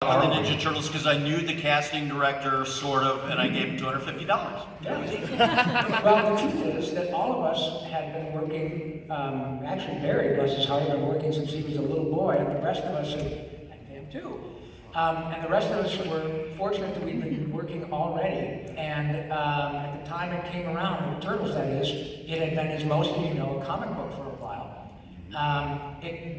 on the Ninja Turtles because I knew the casting director, sort of, and I gave him $250. Yeah. Well, the truth is that all of us had been working, actually Barry, bless his heart, had been working since he was a little boy, and the rest of us had him too. And the rest of us were fortunate that we'd been working already. And at the time it came around, the Turtles that is, it had been, as most of you know, a comic book for a while.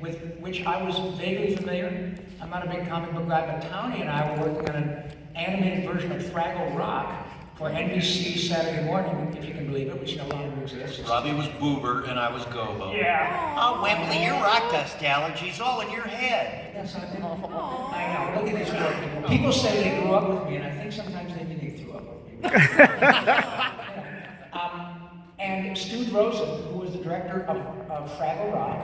With which I was vaguely familiar. I'm not a big comic book guy, but Townie and I were working on an animated version of Fraggle Rock for NBC Saturday morning, if you can believe it, which no longer exists. Robbie was Boober and I was Gobo. Yeah. Oh, Wembley, your rock dust allergy's all in your head. Yes, I did. I know, look at these poor people. People say they grew up with me, and I think sometimes they think they threw up with me. And Stu Rosen, who was the director of Fraggle Rock,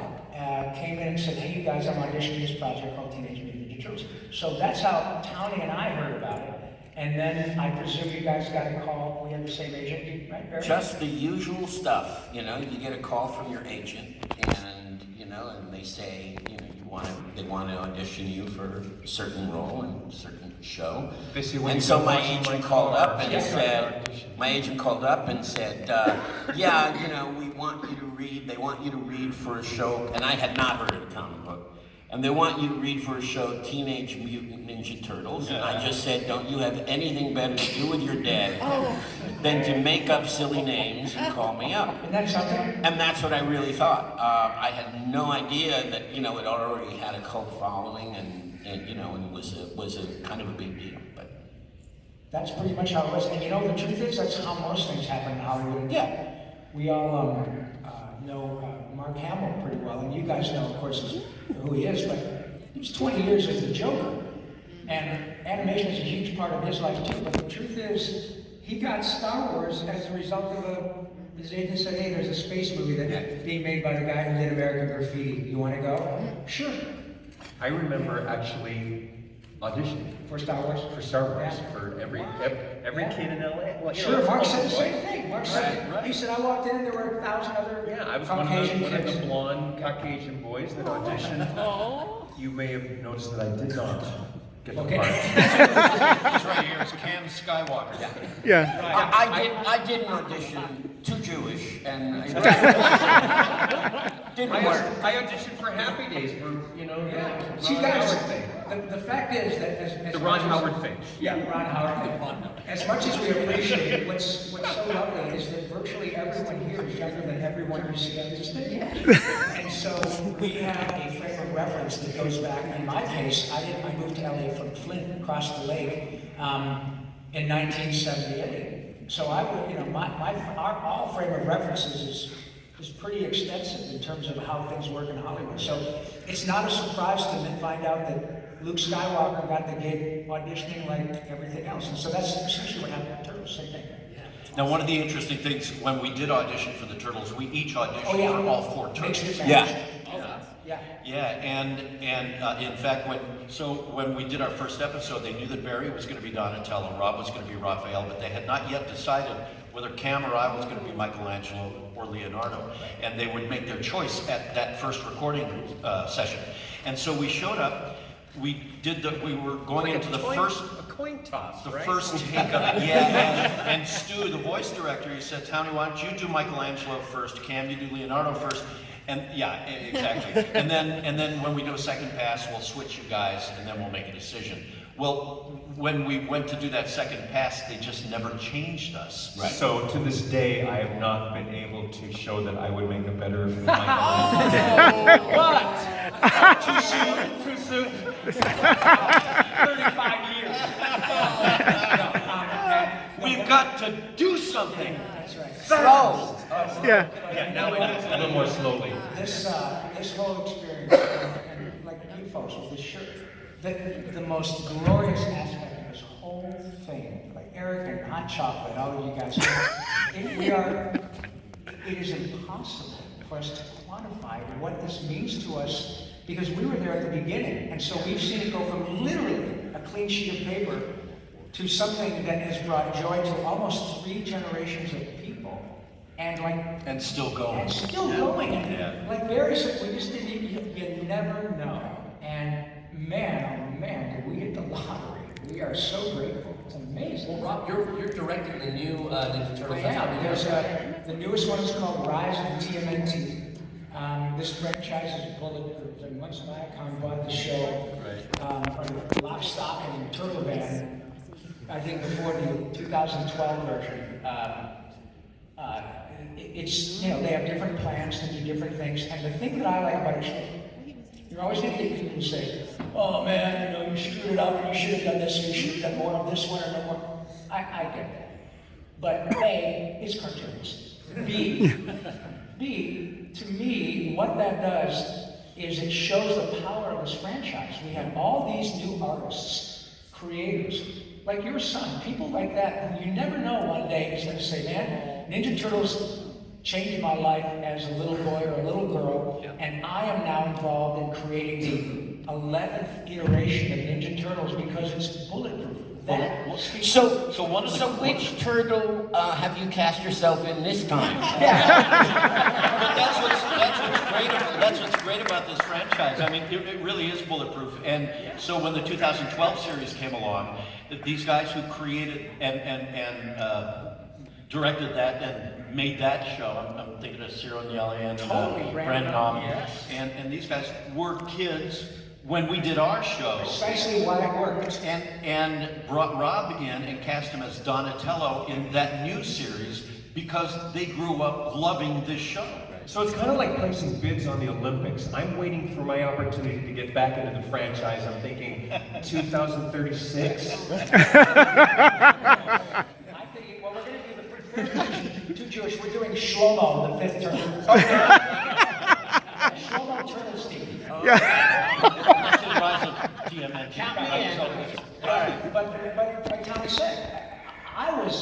came in and said, hey, you guys, I'm auditioning this project called Teenage Mutant Ninja Turtles. So that's how Townie and I heard about it. And then I presume you guys got a call. We had the same agent, right, Barry? Just the usual stuff, you know. You get a call from your agent, and and they say, they want to audition you for a certain role in a certain show. And so my agent called up and said, yeah, we want you to read. They want you to read for a show, and I had not heard of the comic book. And they want you to read for a show, Teenage Mutant Ninja Turtles. And I just said, don't you have anything better to do with your day than to make up silly names and call me up? And that's something? And that's what I really thought. I had no idea that, it already had a cult following and was a kind of a big deal. But that's pretty much how it was. And the truth is, that's how most things happen in Hollywood. Yeah, we all know Mark Hamill pretty well, and you guys know, of course, who he is, but he was 20 years as the Joker, and animation is a huge part of his life too, but the truth is, he got Star Wars as a result of his agent said, hey, there's a space movie that's being made by the guy who did American Graffiti. You want to go? Sure. I remember actually auditioning for Star Wars? For Star Wars, for every kid in LA. Well, sure, Mark said the same thing. Mark said, he said, I walked in and there were 1,000 other I was Caucasian one of kids. the blonde Caucasian boys that auditioned. You may have noticed that I did not get the part. He's right here. It's Cam Skywalker. Yeah. I did an audition, too Jewish, and didn't work. I auditioned for Happy Days for, the See, Ron guys, Howard thing. the fact is that as The Ron Howard thing. Yeah, Ron Howard thing. As much as we appreciate it, what's so lovely is that virtually everyone here is younger than everyone you see on this stage. And so we have a frame of reference that goes back. In my case, I moved to LA from Flint, across the lake, in 1978. So I would, our frame of references is pretty extensive in terms of how things work in Hollywood. So it's not a surprise to then find out that Luke Skywalker got the gig auditioning like everything else. And so that's essentially what happened with Turtles, same thing. Now, one of the interesting things, when we did audition for the Turtles, we each auditioned for all 4 Turtles. And in fact, when we did our first episode, they knew that Barry was going to be Donatello, Rob was going to be Raphael, but they had not yet decided whether Cam or I was going to be Michelangelo or Leonardo, and they would make their choice at that first recording session. And so we showed up. We were going into the first coin toss, right? First take of it, and Stu, the voice director, he said, Townie, why don't you do Michelangelo first, Cam, you do Leonardo first, and exactly. and then when we do a second pass, we'll switch you guys, and then we'll make a decision. Well, when we went to do that second pass, they just never changed us. Right. So to this day, I have not been able to show that I would make a better Michelangelo. What? Too soon? Too soon? 35 years. We've got to do something. That's right. Slow. Yeah. Now I do a little more slowly. This whole experience, and like you folks with this shirt, the most glorious aspect of this whole thing, like Eric and Hot Chocolate, all of you guys, it is impossible for us to quantify what this means to us because we were there at the beginning, and so we've seen it go from literally a clean sheet of paper to something that has brought joy to almost 3 generations of people, and Still going. And like Barry said, we just didn't. You never know. And man, oh man, did we hit the lottery. We are so grateful. It's amazing. Well, Rob, you're directing the new Ninja Turtles. There's the newest one is called Rise of the TMNT. This franchise is bulletproof, and once Viacom bought the show, or Lock, Stock, and Turtle Band, I think before the 2012 version, it's, you know, they have different plans to do different things, and the thing that I like about it, you're always going to get people who say, oh man, you know, you screwed it up, and you should have done this, and you should have done more of this one, or no more. I get that. But A, it's cartoons. B, to me, what that does is it shows the power of this franchise. We have all these new artists, creators, like your son, people like that who you never know one day is going to say, man, Ninja Turtles changed my life as a little boy or a little girl, and I am now involved in creating the 11th iteration of Ninja Turtles because it's bulletproof. So which turtle have you cast yourself in this time? But that's what's great about this franchise. I mean, it really is bulletproof. And so when the 2012 series came along, these guys who created and directed that and made that show, I'm thinking of Ciro Nieli and Brandon and these guys were kids when we did our show. Precisely why it worked. And brought Rob in and cast him as Donatello in that new series because they grew up loving this show. So it's kind of like placing bids on the Olympics. I'm waiting for my opportunity to get back into the franchise. I'm thinking 2036. I'm thinking, well, we're going to do the first too Jewish. We're doing Shlomo, the fifth turtle. Shlomo Turtles team. That's the rise of TMNT. But like Tommy said, I was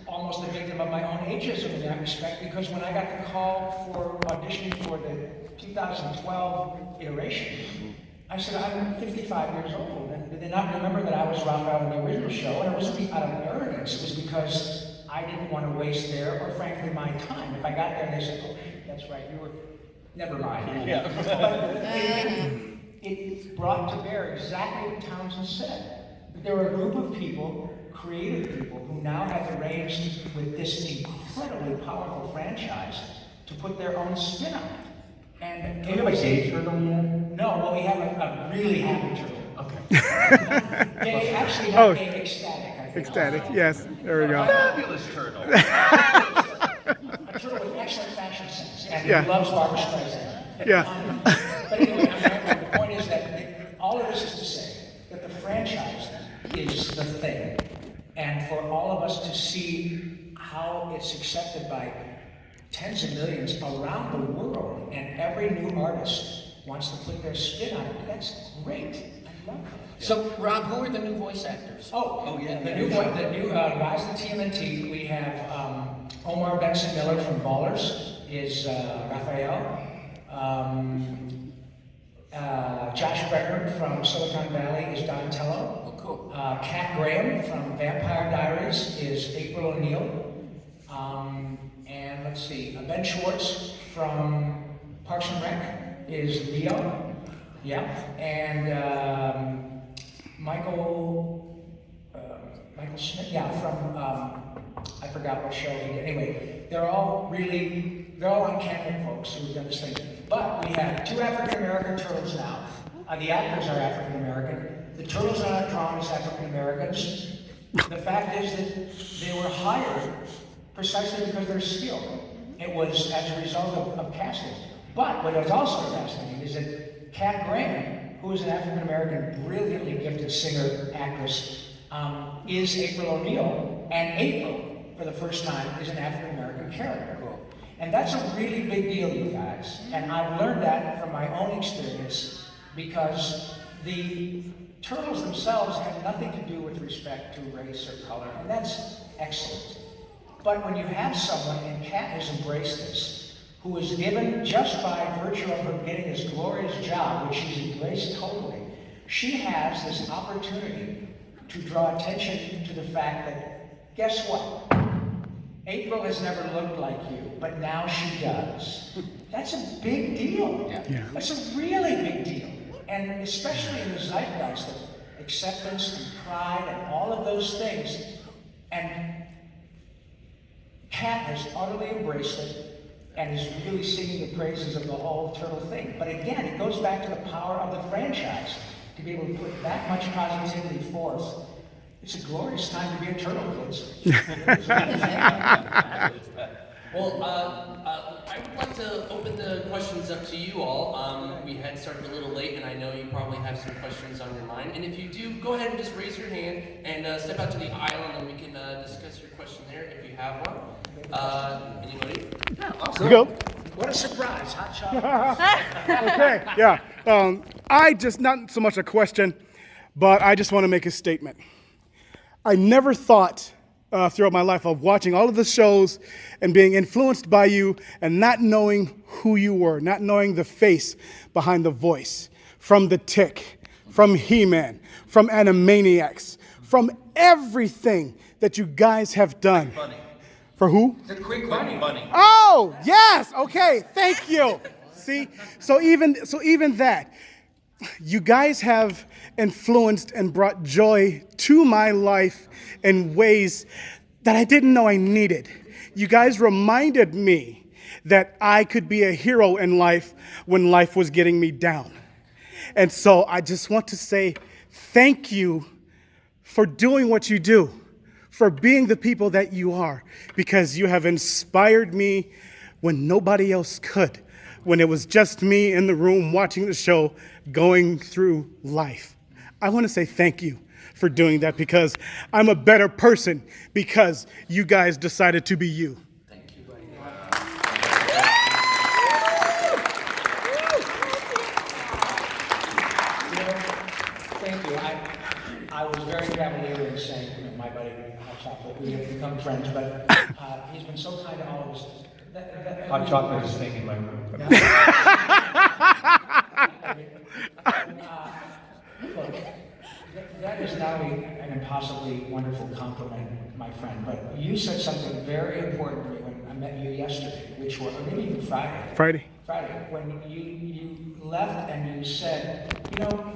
almost a victim of my own ageism in that respect, because when I got the call for auditioning for the 2012 iteration, I said, I'm 55 years old, and did they not remember that I was Raphael in the original show? And it wasn't out of arrogance, it was because I didn't want to waste their, or frankly, my time. If I got there and they said, oh, that's right, you were, never mind. Yeah. But it brought to bear exactly what Townsend said. There were a group of people, creative people, who now have the reins with this incredibly powerful franchise to put their own spin on it. And Do you have a gay turtle yet? No, well, we have a really happy turtle. Okay. They actually have a ecstatic, I think. Ecstatic, yes, there we go. Fabulous turtle. A turtle with excellent fashion sense, and Yeah. he loves Barbra Streisand. Yeah. But anyway, the point is that all of this is to say that the franchise is the thing. And for all of us to see how it's accepted by tens of millions around the world, and every new artist wants to put their spin on it, that's great. I love it. So, Rob, who are the new voice actors? The new Rise of the TMNT, we have Omar Benson Miller from Ballers is Raphael. Josh Brenner from Silicon Valley is Donatello. Oh, cool. Kat Graham from Vampire Diaries is April O'Neil. And let's see, Ben Schwartz from Parks and Rec is Leo. Yeah. And Michael Smith, from, I forgot what show he did. Anyway, they're all on camera folks who've done this thing. But we have 2 African-American turtles now. The actors are African-American. The turtles are not drawn as African-Americans. The fact is that they were hired precisely because of their skill. It was as a result of casting. But what was also fascinating is that Kat Graham, who is an African-American, brilliantly gifted singer, actress, is April O'Neil, and April, for the first time, is an African-American character. And that's a really big deal, you guys. And I've learned that from my own experience, because the turtles themselves have nothing to do with respect to race or color, and that's excellent. But when you have someone, and Kat has embraced this, who is given, just by virtue of her getting this glorious job, which she's embraced totally, she has this opportunity to draw attention to the fact that, guess what? April has never looked like you, but now she does. That's a big deal. Yeah. That's a really big deal. And especially in the zeitgeist acceptance and pride and all of those things. And Kat has utterly embraced it and is really singing the praises of the whole turtle thing. But again, it goes back to the power of the franchise to be able to put that much positivity forth. It's a glorious time to be a turtle, kids. Well, I would like to open the questions up to you all. We had started a little late, and I know you probably have some questions on your mind. And if you do, go ahead and just raise your hand and step out to the aisle, and then we can discuss your question there if you have one. Anybody? You go. What a surprise, hot chocolate. Okay, yeah. I just, not so much a question, but I just want to make a statement. I never thought throughout my life of watching all of the shows and being influenced by you and not knowing who you were, not knowing the face behind the voice, from The Tick, from He-Man, from Animaniacs, from everything that you guys have done. Bunny. For who? The quick bunny. Bunny. Oh, yes. Okay. Thank you. See, so even that, you guys have influenced and brought joy to my life in ways that I didn't know I needed. You guys reminded me that I could be a hero in life when life was getting me down. And so I just want to say thank you for doing what you do, for being the people that you are, because you have inspired me when nobody else could, when it was just me in the room watching the show, going through life. I want to say thank you for doing that, because I'm a better person because you guys decided to be you. Thank you. Thank you. I was very cavalier in saying, my buddy Hot Chocolate, we have become friends, but he's been so kind to all of us. Hot chocolate is staying in my room. Look, that is not only an impossibly wonderful compliment, my friend, but you said something very important to me when I met you yesterday, which was, or maybe even Friday, when you left and you said,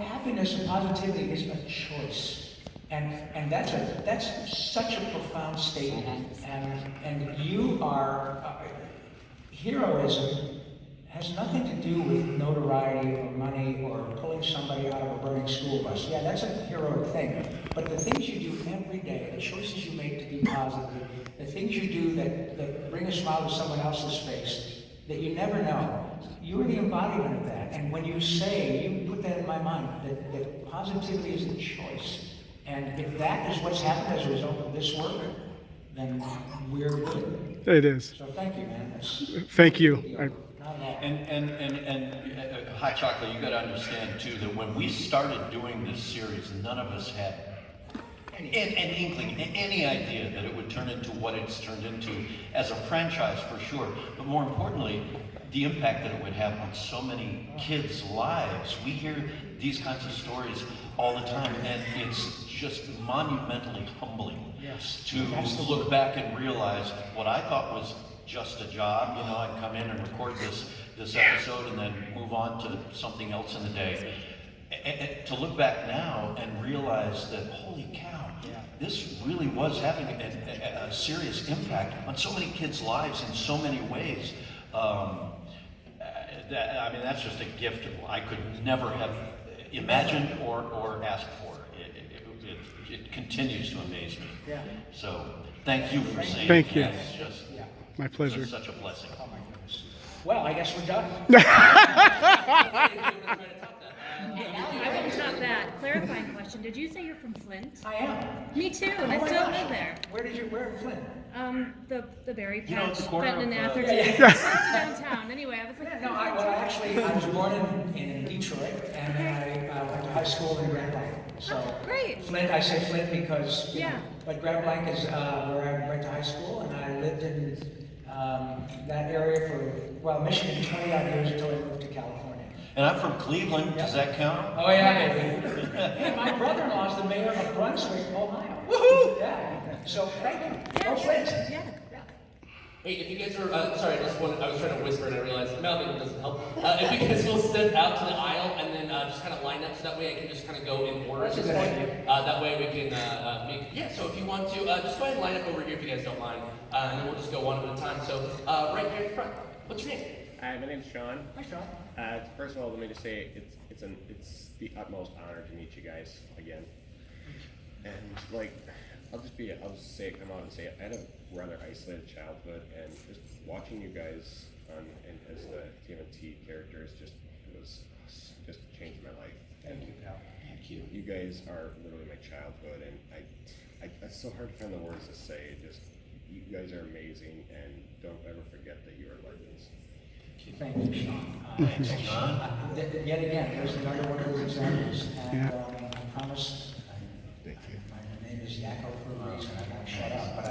happiness and positivity is a choice. And that's such a profound statement. And you are, heroism has nothing to do with notoriety or money or pulling somebody out of a burning school bus. Yeah, that's a heroic thing. But the things you do every day, the choices you make to be positive, the things you do that bring a smile to someone else's face, that you never know, you are the embodiment of that. And when you say, you put that in my mind, that positivity is a choice. And if that is what's happened as a result of this work, then we're good. It is. So thank you, man. Thank you. Not at all. And Hot Chocolate, you got to understand too that when we started doing this series, none of us had an inkling, any idea that it would turn into what it's turned into as a franchise for sure. But more importantly, the impact that it would have on so many kids' lives. We hear these kinds of stories all the time, and it's just monumentally humbling to look back and realize what I thought was just a job. I'd come in and record this episode and then move on to something else in the day. And to look back now and realize that, holy cow, this really was having a serious impact on so many kids' lives in so many ways. That's just a gift I could never have imagined or asked for. It continues to amaze me. Yeah. So thank you for saying Thank you. It's just My pleasure. it's such a blessing. Oh my goodness. Well, I guess we're done. I won't top that. Clarifying question. Did you say you're from Flint? I am. Me too. Oh I my still gosh. live there. Where in Flint? The berry You know, patch, it's the corner Fenton and of, Atherton. Close to downtown. Anyway, I was like, No, I was born in Detroit, and then I went to high school in Grand Blanc. So great. Flint, I say Flint because, Yeah. But Grand Blanc is where I went to high school, and I lived in that area for, Michigan, 20 odd years until I moved to California. And I'm from Cleveland. Does that count? Oh yeah, baby. Hey, my brother-in-law is the mayor of Brunswick, Ohio. Woohoo! Yeah. So thank you. yeah, Go Flint. yeah. Hey, if you guys are, sorry, I was trying to whisper and I realized mouthing doesn't help. If you guys will step out to the aisle and then just kind of line up so that way I can just kind of go in order at That's a this good point. idea. That way we can yeah, so if you want to, just go ahead and line up over here if you guys don't mind. And then we'll just go one at a time. So right here in front, what's your name? Hi, my name's Sean. Hi, Sean. First of all, let me just say it's the utmost honor to meet you guys again. And like, I'll just say it, come out and say it. I had a rather isolated childhood, and just watching you guys and as the TMNT characters just changed my life. Thank you, pal. Thank you. You guys are literally my childhood, and it's so hard to find the words to say. Just you guys are amazing, and don't ever forget that you are legends. Thank you, Sean. Yet again, there's another one of those examples. And I promise, my name is Yakko for a reason. I won't shut up. But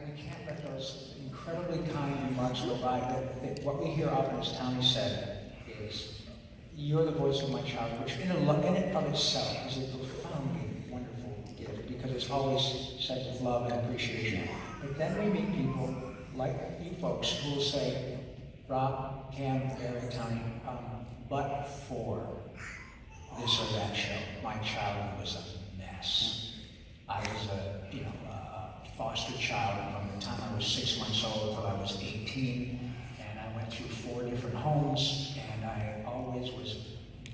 we can't let those incredibly kind remarks go by. That what we hear often, as Tommy said, is you're the voice of my childhood, which in and of itself is a profoundly wonderful gift because it's always said with love and appreciation. But then we meet people like you folks who will say, Rob, Cam, Eric, Tony, but for this or that show, my childhood was a mess. I was a foster child from the time I was 6 months old until I was 18, and I went through 4 different homes, and I always was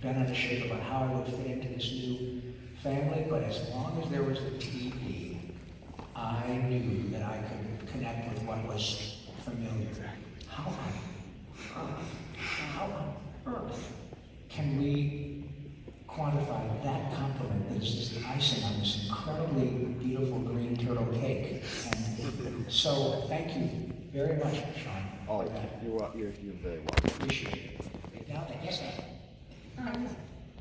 bent out of shape about how I would fit into this new family, but as long as there was the TV, I knew that I could connect with what was familiar. How on earth can we quantify that compliment that is just the icing on this incredibly beautiful green turtle cake? And so, thank you very much, Sean. Oh, you're very welcome. Appreciate it. Now, yes, ma'am.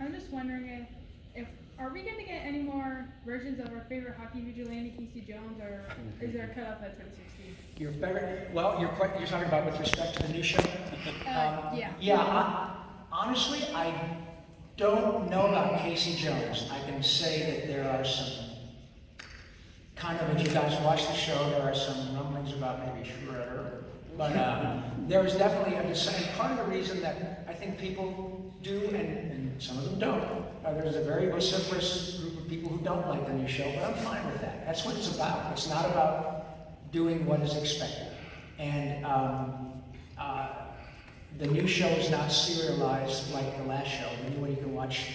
I'm just wondering if are we going to get any more versions of our favorite hockey vigilante, Casey Jones, or is there a cutoff at 2016? Your favorite? Well, you're talking about with respect to the new show. Yeah. Yeah. Honestly, I don't know about Casey Jones. I can say that there are some kind of, if you guys watch the show, there are some rumblings about maybe Shredder. But there is definitely a dissent. And part of the reason that I think people do, and some of them don't, there's a very vociferous group of people who don't like the new show, but I'm fine with that. That's what it's about. It's not about doing what is expected. And the new show is not serialized like the last show. The new one you can watch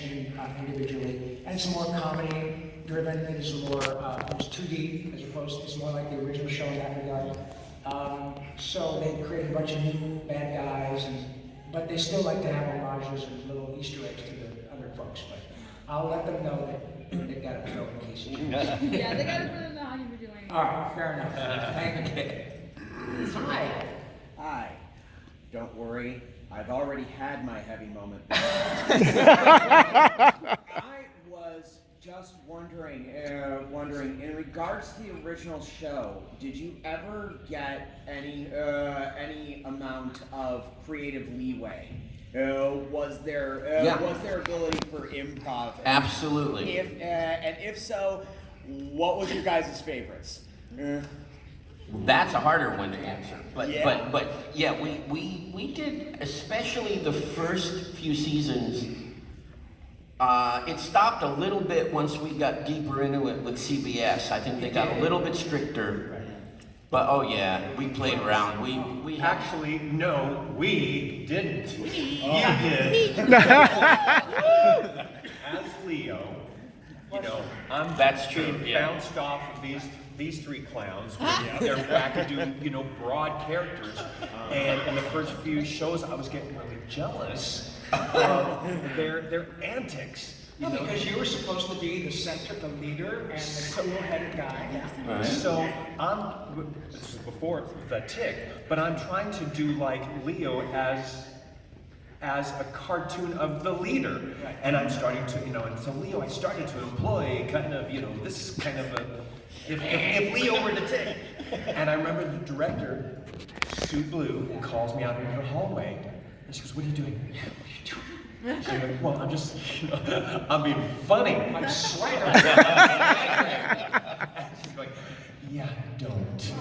individually. And it's more comedy driven. It is more, it's 2D as opposed to, it's more like the original show in that regard. So they created a bunch of new bad guys, but they still like to have homages and little Easter eggs to the other folks. But I'll let them know that they've got to throw in case you Yeah, they got to put in the hockey vigilante. All right, fair enough. Thank you. Hi. Hi. Don't worry, I've already had my heavy moment. I was just wondering, in regards to the original show, did you ever get any amount of creative leeway? Was there ability for improv? Absolutely. If so, what was your guys' favorites? That's a harder one to answer. But Yeah. we did, especially the first few seasons. It stopped a little bit once we got deeper into it with CBS. I think they got a little bit stricter. But oh yeah, we played around. We Actually, no, we didn't. You did. As Leo, I'm That's true, being yeah. bounced off of these 3 clowns with their wackadoo, broad characters. And in the first few shows, I was getting really jealous of their antics. No, because you were supposed to be the center, the leader, and the cool-headed guy. Right. So this is before the tick, but I'm trying to do like Leo as a cartoon of the leader. Right. And I'm starting to, and so Leo, I started to employ kind of, this kind of if Leo were the tick. And I remember the director, Sue Blue, calls me out into the hallway, and she goes, "What are you doing?" "Yeah, what are you doing?" So I'm like, "Well, I'm just, I'm being funny." I'm swagger. She's like, "Yeah, don't."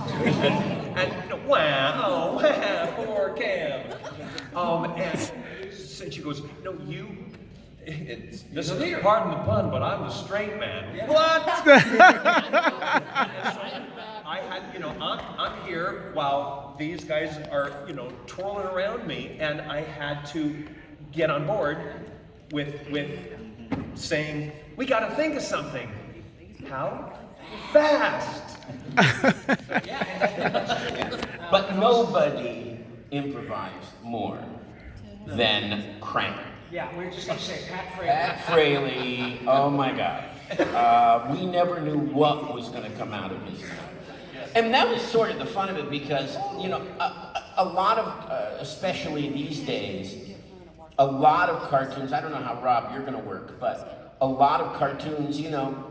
And wow, poor Cam. And and she goes, no, this is, pardon the pun, but I'm the straight man. Yeah. What? I had, I'm here while these guys are, twirling around me, and I had to get on board with saying, we got to think of something. How? Fast. But nobody improvised more than Crank. Yeah, we were just gonna say Pat Fraley. Pat Fraley, oh my God. We never knew what was going to come out of his mouth. And that was sort of the fun of it because, a lot of, especially these days, a lot of cartoons, I don't know how, Rob, you're going to work, but a lot of cartoons,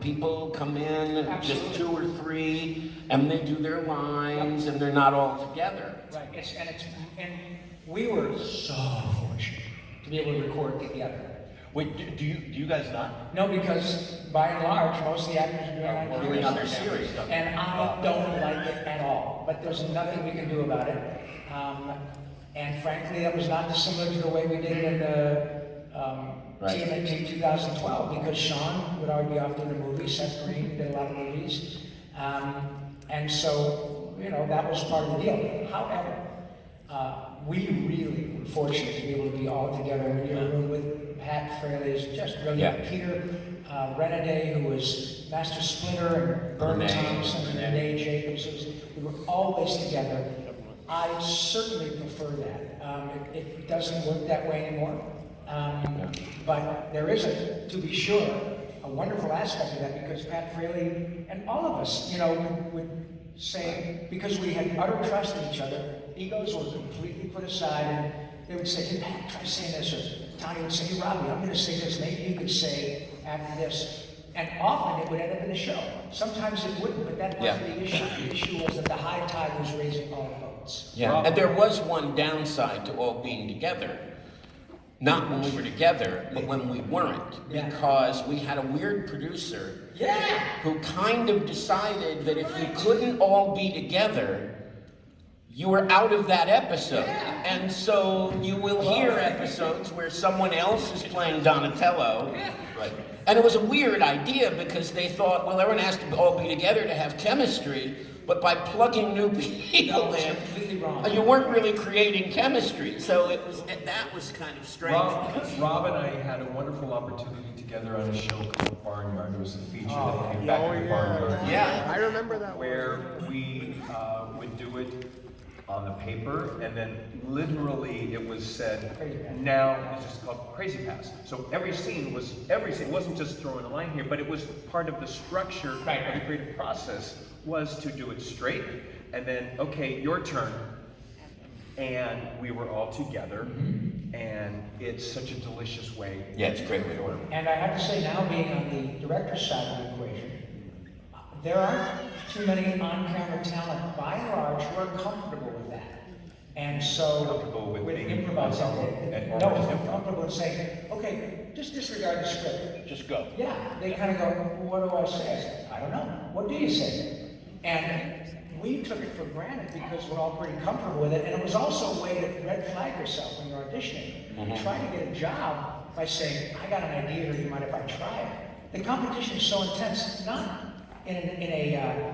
people come in, just 2 or 3, and they do their lines, and they're not all together. Right, and we were so fortunate to be able to record together. Wait, do you guys not? No, because by and large, most of the actors are doing other series. And I don't like it at all, but there's nothing we can do about it. And frankly, that was not dissimilar to the way we did it in the TMNT 2012, because Sean would already be off doing a movie, Seth Green did a lot of movies. And so, that was part of the deal. However, we really were fortunate to be able to be all together in a room with Pat Fraley, is just brilliant. Yeah. Peter Renaday, who was Master Splinter, and Bert Thompson, and Renee Jacobs. We were always together. I certainly prefer that. It doesn't work that way anymore. But there is, to be sure, a wonderful aspect of that, because Pat Fraley and all of us, would say, because we had utter trust in each other, egos were completely put aside, and they would say, hey, Pat, try saying this, or Tony would say, hey, Robbie, I'm going to say this, maybe you could say after this. And often it would end up in the show. Sometimes it wouldn't, but that wasn't the issue. The issue was that the high tide was raising all boats. Yeah, and there was one downside to all being together. Not when we were together, but when we weren't. Because we had a weird producer who kind of decided that if you couldn't all be together, you were out of that episode. And so you will hear episodes where someone else is playing Donatello. Right. And it was a weird idea because they thought, well, everyone has to all be together to have chemistry, but by plugging new people in, you weren't really creating chemistry. So that was kind of strange. Rob and I had a wonderful opportunity together on a show called Barnyard. It was a feature that came back to the Barnyard. Yeah, I remember that. Where we would do it on the paper, and then literally it was said, now it's just called Crazy Pass. So every scene, it wasn't just throwing a line here, but it was part of the structure of the creative process was to do it straight, and then, okay, your turn. And we were all together, and it's such a delicious way. Yeah, it's a great way to work. And I have to say, now being on the director's side of the equation, there aren't too many on-camera talent, by and large, who are comfortable with that. And so, Comfortable with being improvising, improv. comfortable in saying, okay, just disregard the script. Just go. Yeah, they kind of go, well, what do I say? I said, I don't know. What do you say? And we took it for granted because we're all pretty comfortable with it. And it was also a way to red flag yourself when you're auditioning. Try to get a job by saying, I got an idea, or you mind if I try it? The competition is so intense, not in a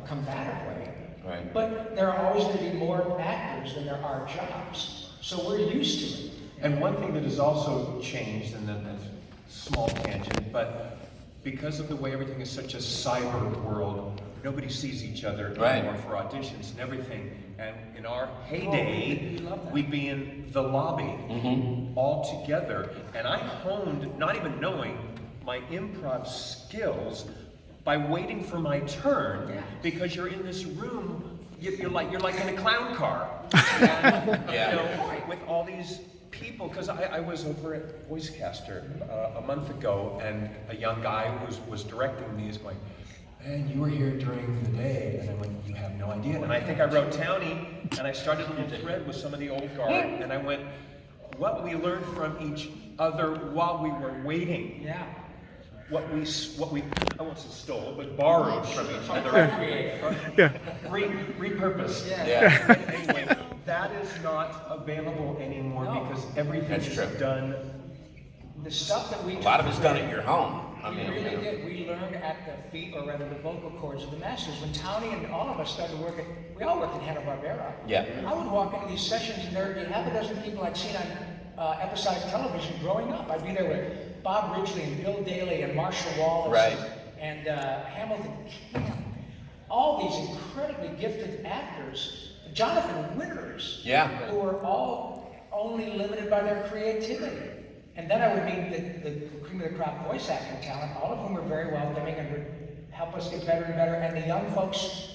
combative way. Right. But there are always going to be more actors than there are jobs. So we're used to it. And one thing that has also changed, and then a small tangent, but because of the way everything is such a cyber world, nobody sees each other anymore for auditions and everything. And in our heyday, we'd be in the lobby all together. And I honed, not even knowing, my improv skills by waiting for my turn, because you're in this room, you're like in a clown car, and, with all these people. Because I was over at Voicecaster a month ago, and a young guy who was directing me is going, "Man, you were here during the day," and I went, "You have no idea." And I think I wrote Townie, and I started a little thread with some of the old guard, and I went, "What we learned from each other while we were waiting." Yeah. What we I won't say stole, but borrowed from each other. Yeah. Repurposed. Yeah. Anyway, that is not available anymore No. because everything That's is true. done. The stuff that we A lot of it's done at your home. I We mean, really you know. did. We learned at the feet, or rather the vocal cords of the masters. When Townie and all of us started working, we all worked at Hanna-Barbera. Yeah. I would walk into these sessions and there'd be half a dozen people I'd seen on episodic television growing up. I'd be there with Bob Ridgely and Bill Daly and Marshall Wallace Right. and Hamilton Camp. All these incredibly gifted actors, Jonathan Winters, Yeah. who were all only limited by their creativity. And then I would meet the cream of the crop voice acting talent, all of whom were very welcoming and would help us get better and better. And the young folks,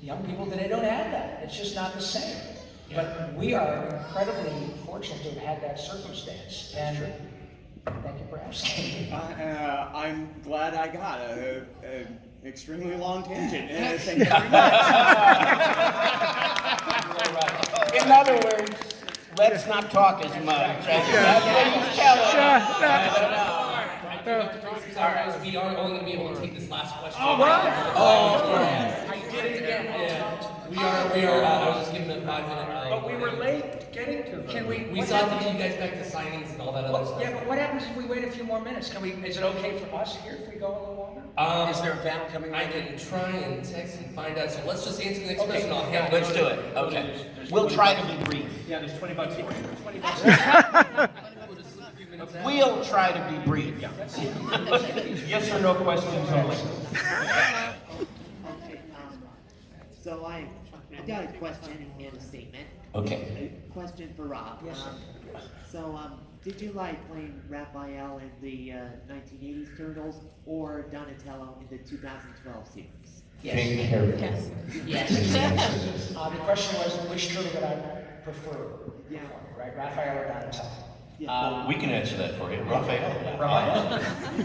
young people today don't have that. It's just not the same. But we are incredibly fortunate to have had that circumstance. And thank you for asking. I'm glad I got a extremely long tangent. Thank you very much. In other words, let's not talk as much. That's what he's telling us. Sorry, we are only going to be able to take this last question. Oh, I did it again. We are, I was just giving it a 5-minute. But we were late getting to them. Can we? We still have to get you guys back to signings and all that other stuff. Yeah, but what happens if we wait a few more minutes? Can we? Is it okay for us here if we go a little longer? Is there a panel coming I right can try and text and find out. So let's just answer the next question. I'll handle Let's do it. Okay. We'll try to be brief. Yeah, there's $20 for you. We'll try to be brief. Yes or no questions only. Okay, so I got a question and a statement. Okay. A question for Rob. Yes, sir. Did you like playing Raphael in the 1980s Turtles or Donatello in the 2012 series? Take care of it. Yes. The question was which turtle that I prefer. Yeah. Right, Raphael or Donatello? Yeah. We can answer that for you, Raphael.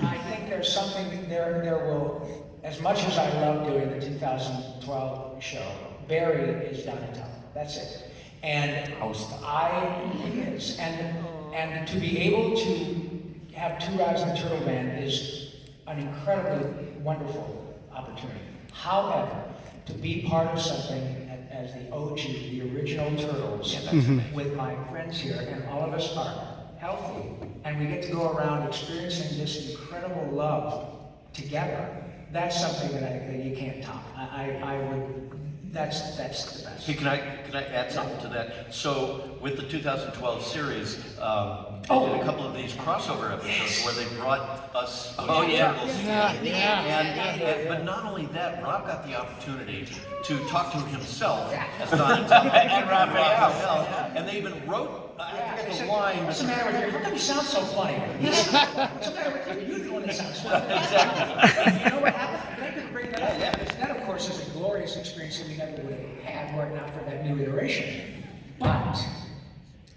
I think there's something there will, as much as I love doing the 2012 show, Barry is Donatello. That's it. And and to be able to have two guys in the turtle band is an incredibly wonderful opportunity. However, to be part of something as the OG, the original Turtles, with my friends here, and all of us are healthy, and we get to go around experiencing this incredible love together, that's something that you can't top. I would, that's the best. Hey, can I add something to that? So with the 2012 series, they did a couple of these crossover episodes where they brought us. Oh, yeah. But not only that, Rob got the opportunity to talk to himself as Donatello and Raphael, and they even wrote. I forget the line. What's the matter with you? How come you sound so funny? What's the matter with you? You're the one that sounds funny. Exactly. You know what happened? I could bring that up. Because that, of course, is a glorious experience that we never would have had were it not for that new iteration. But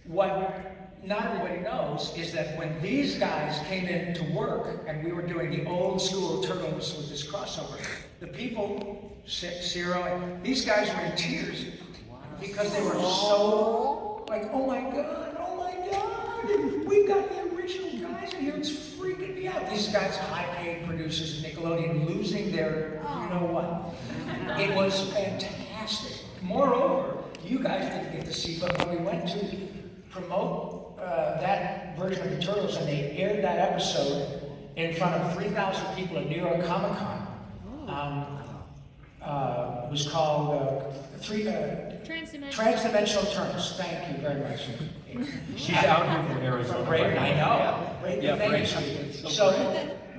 what not everybody knows is that when these guys came in to work and we were doing the old school Turtles with this crossover, the people, Ciro, these guys were in tears because they were so like, oh my God, we've got the original guys in here, it's freaking me out. These guys, high-paid producers at Nickelodeon, losing their, you know what. It was fantastic. Moreover, you guys didn't get to see, but when we went to promote that version of the Turtles and they aired that episode in front of 3,000 people at New York Comic-Con, it was called Transdimensional Turtles. Thank you very much. She's out here from Arizona. Braden, I know. Braden, Yeah, thank you. Braden. So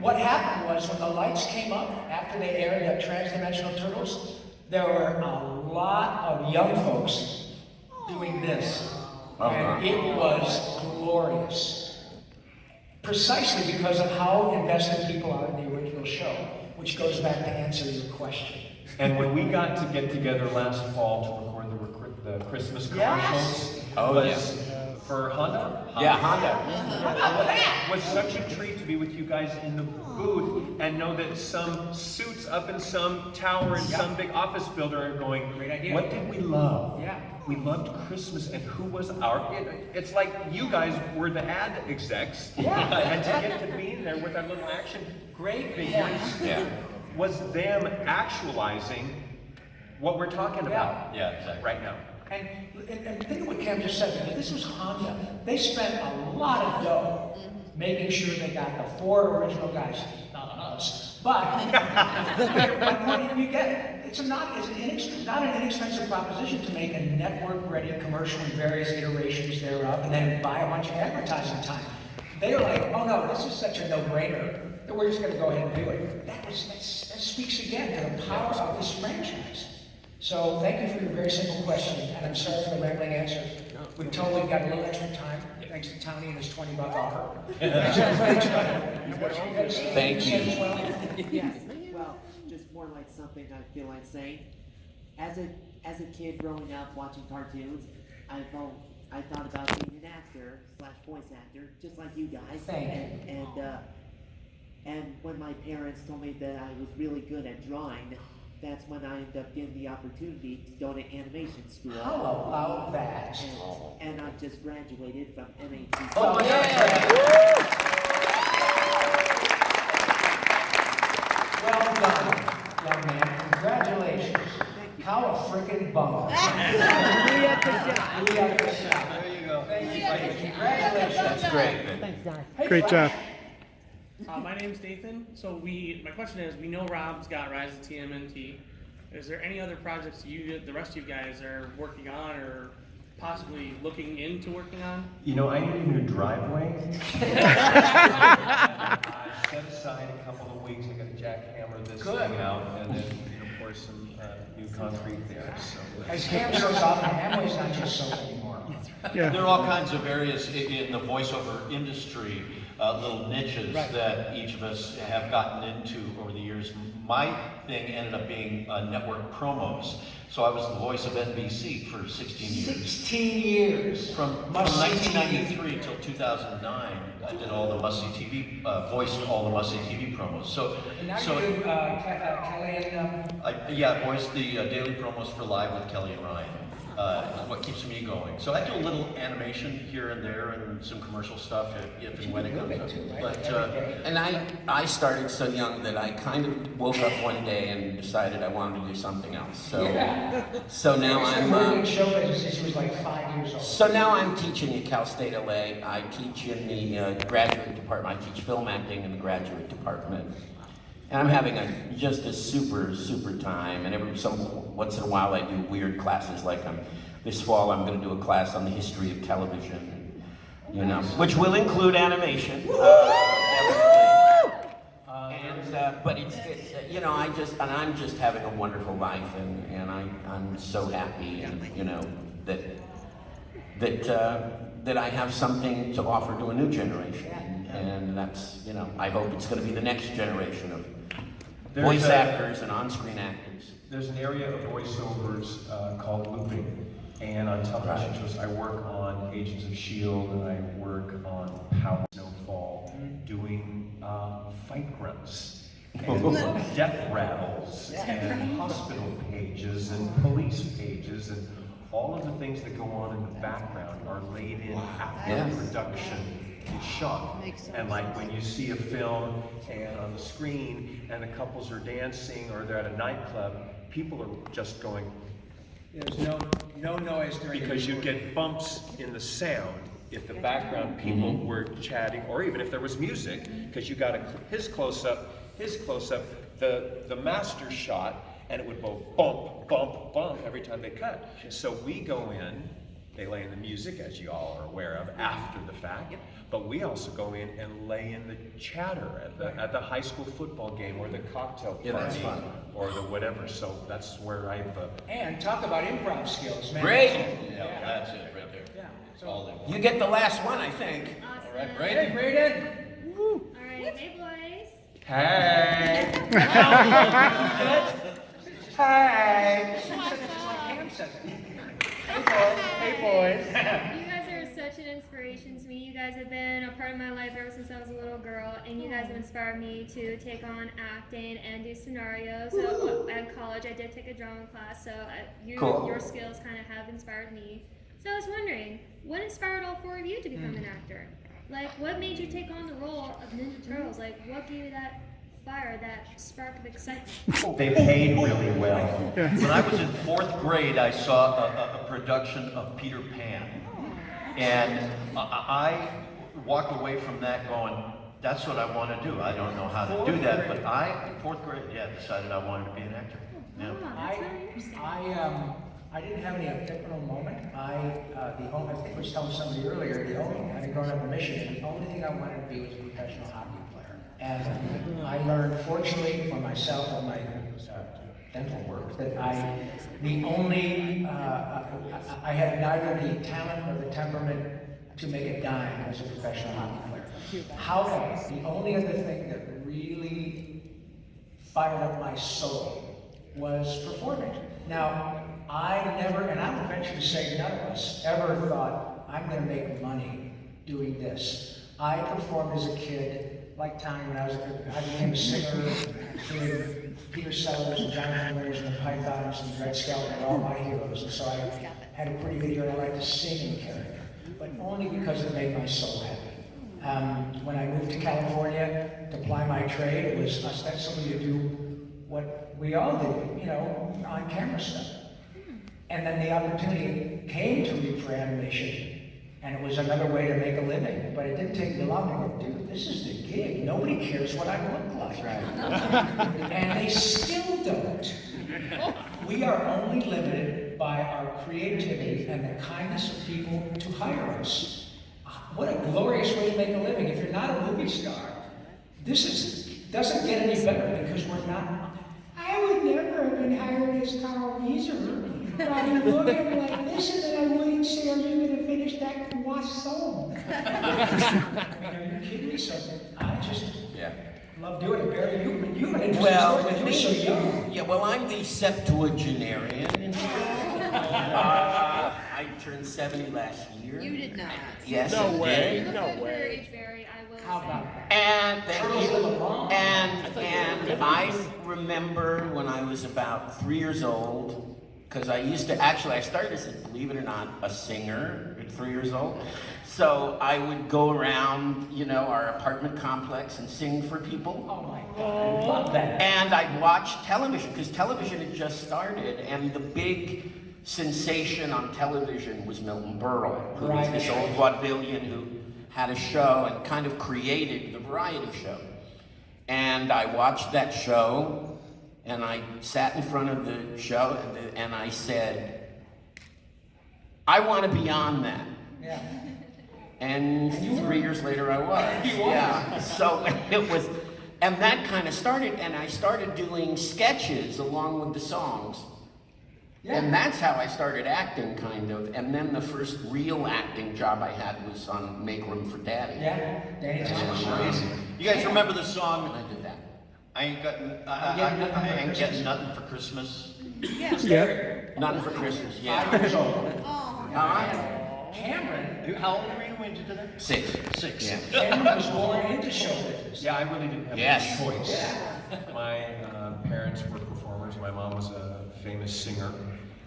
what happened was when the lights came up after they aired that Transdimensional Turtles, there were a lot of young folks doing this. And it was glorious. Precisely because of how invested people are in the original show, which goes back to answer your question. And when we got to get together last fall to record the Christmas commercials, was for Honda? Yeah, Honda. It was such a treat to be with you guys in the booth and know that some suits up in some tower in some big office building are going, Great idea. what did we love? Yeah. We loved Christmas, and who was it's like you guys were the ad execs. Yeah. And to get to be in there with that little action Great figures Yeah. was them actualizing what we're talking about Yeah, exactly. right now. And think of what Cam just said, because this was Honda. They spent a lot of dough making sure they got the 4 original guys, not on us, but what money do you get? It's not an inexpensive proposition to make a network-ready commercial in various iterations thereof, and then buy a bunch of advertising time. They were like, oh no, this is such a no-brainer that we're just going to go ahead and do it. That speaks again to the power of this franchise. So thank you for your very simple question, and I'm sorry for the rambling answer. We've totally got a little extra time, thanks to Tony and his $20 offer. Thank you. Yes, well, just more like something I feel like saying. As a kid growing up watching cartoons, I thought about being an actor / voice actor, just like you guys. Thank you. And when my parents told me that I was really good at drawing, that's when I ended up getting the opportunity to go to animation school. How about that? And I just graduated from MAT. Oh, yeah! Well done, young man. Congratulations. How a frickin' bummer. We have the shot. There you go. Thank you. Congratulations. That's great, man. Thanks, guys. Hey, Great Flash. job. My name's Nathan. So my question is, we know Rob's got Rise of TMNT. Is there any other projects the rest of you guys are working on or possibly looking into working on? You know, I need a new driveway. I set aside a couple of weeks. I got to jackhammer this thing out, and then pour some new concrete there. So As Cam shows off, Amway's not just soap anymore. Yeah. There are all kinds of areas in the voiceover industry, little niches that each of us have gotten into over the years. My thing ended up being network promos. So I was the voice of NBC for 16 years. 16 years. From 1993 till 2009, I did all the Must See TV, voiced all the Must See TV promos. And now you do Kelly and... I voiced the daily promos for Live with Kelly and Ryan. What keeps me going. So I do a little animation here and there and some commercial stuff if and when it comes up. But And I started so young that I kind of woke up one day and decided I wanted to do something else. So now I'm show business since she was like 5 years old. so now I'm teaching at Cal State LA. I teach in the graduate department. I teach film acting in the graduate department. And I'm having just a super time, and once in a while I do weird classes, like this fall I'm going to do a class on the history of television, which will include animation. But I'm just having a wonderful life, and I'm so happy, and that I have something to offer to a new generation, and that's I hope it's going to be the next generation of voice actors and on-screen actors. There's an area of voiceovers called looping, and on television shows I work on Agents of S.H.I.E.L.D. and I work on Power Snowfall, doing fight grunts, and death rattles, and hospital pages, and police pages, and all of the things that go on in the background are laid in after production is shot. And like when you see a film and on the screen and the couples are dancing or they're at a nightclub, people are just going. There's no noise during because you get bumps in the sound if the background people were chatting, or even if there was music, because you got his close-up, the master shot, and it would go bump, bump, bump every time they cut. So we go in, they lay in the music, as you all are aware of, after the fact, but we also go in and lay in the chatter at the high school football game or the cocktail party that's fun. or the whatever. So that's where I've And talk about improv skills, man. Great. yeah, that's it right there. Yeah. So, All there. You get the last one, I think. Awesome. All right, hey, Brady. Braden. All right, hey boys. hey. Hi. She said it just like Cam said it. Hey boys. You guys are such an inspiration to me. You guys have been a part of my life ever since I was a little girl, and you guys have inspired me to take on acting and do scenarios. So at college, I did take a drama class, so your skills kind of have inspired me. So I was wondering, what inspired all 4 of you to become an actor? Like, what made you take on the role of Ninja Turtles? Like, what gave you that fire, that spark of excitement? They paid really well. When I was in 4th grade, I saw a production of Peter Pan. And I walked away from that going, that's what I want to do. I don't know how to do that, but I, in 4th grade, decided I wanted to be an actor. Yeah. Oh, that's really interesting. I didn't have any epiphany moment. I think I was telling somebody earlier, having grown up in Michigan, the only thing I wanted to be was a professional hockey player. And I learned, fortunately for myself and my dental work, that I had neither the talent or the temperament to make a dime as a professional hockey player. However, the only other thing that really fired up my soul was performing. Now, I never, and I would venture to say none of us ever thought, I'm going to make money doing this. I performed as a kid, like Tommy, when I became a singer, doing Peter Sellers and Jonathan Winters and the Pythons and Red Skelton were all my heroes, and so I had a pretty good ear and I liked to sing in character, but only because it made my soul happy. When I moved to California to ply my trade, it was ostensibly to do what we all did, on camera stuff. And then the opportunity came to me for animation, and it was another way to make a living. But it didn't take me long to go, dude, this is the gig. Nobody cares what I look like. And they still don't. We are only limited by our creativity and the kindness of people to hire us. What a glorious way to make a living. If you're not a movie star, doesn't get any better because we're not. I would never have been hired as Carl Wieser. I'd be looking like this, and then I wouldn't say, are you going to finish that croissant? Are you kidding me? So I just love doing it. Barry, you've been interested when you were so young. Yeah, well, I'm the septuagenarian in here. I turned 70 last year. You did not. Yes, No I way. did. No way. Age vary, I will How say. about that? And thank you. And I remember when I was about 3 years old, because I started as, believe it or not, a singer at 3 years old. So I would go around, our apartment complex and sing for people. Oh my God, I love that. And I'd watch television, because television had just started, and the big sensation on television was Milton Berle, who was this old vaudevillian who had a show and kind of created the variety show. And I watched that show, and I sat in front of the show, and I said, I want to be on that. Yeah. And 3 years later I was. Yeah. So it was, and that kind of started, and I started doing sketches along with the songs. Yeah. And that's how I started acting, kind of. And then the first real acting job I had was on Make Room for Daddy. Yeah, Danny Thomas. You guys remember the song, I did that. I ain't getting nothing for Christmas? Yeah. Nothing for Christmas, 5 yeah. years old. Cameron, How old were you when you did that? 6. 6. Yeah. Cameron was born into show business. Yeah, I really didn't have Yes. a choice. My parents were performers. My mom was a famous singer,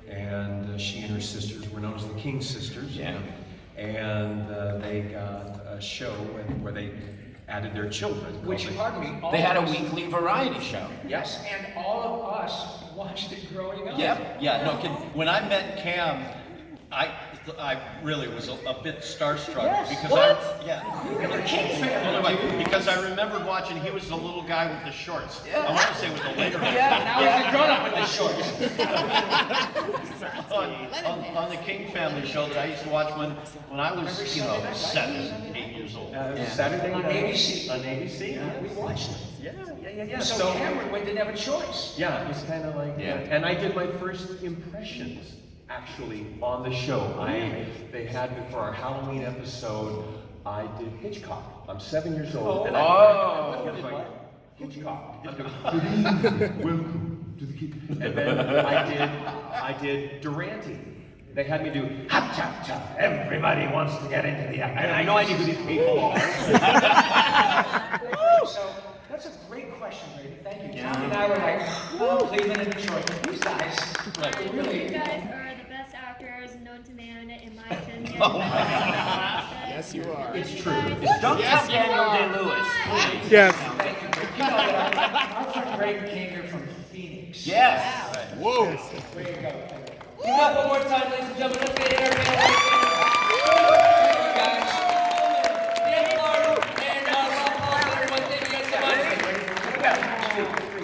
and she and her sisters were known as the King Sisters. Yeah. And they got a show where they added their children. Which, pardon me, all They had a of us- weekly variety show. Yes, and all of us watched it growing up. Yep. Yeah, no kidding. When I met Cam, I really was a bit starstruck Yes. because What? yeah. You were the King fan. Well, no, because I remembered watching. He was the little guy with the shorts. Yeah. I want to say with the later. Now he's a grown up with the shorts. on the King Family show that I used to watch when I was 7, 8 years old. Saturday On night. ABC. On ABC. We watched it. Yeah. So Cameron didn't have a choice. Yeah, it was kind of like Yeah. And I did my first impressions actually on the show. They had me for our Halloween episode. I did Hitchcock. I'm 7 years old. And I did like Hitchcock. Good evening. Welcome to the King. And then I did Durante. They had me do hop chop chop. Everybody wants to get into the act. I have no idea who these people are. So that's a great question, Brady. Thank you. Tommy and I were like, oh, Cleveland and Detroit. These guys You really. guys are the best actors known to man, in my opinion. Yes, you are. It's true. Don't count Daniel Day-Lewis. Yes. Thank you. You know, Our friend Greg Kinker from Phoenix. Yes. Whoa. There you go. Give it up one more time, ladies and gentlemen. Let's get our panel. Thank you guys. Dan Clarke and Rob Paulsen, everyone. Thank you guys so much.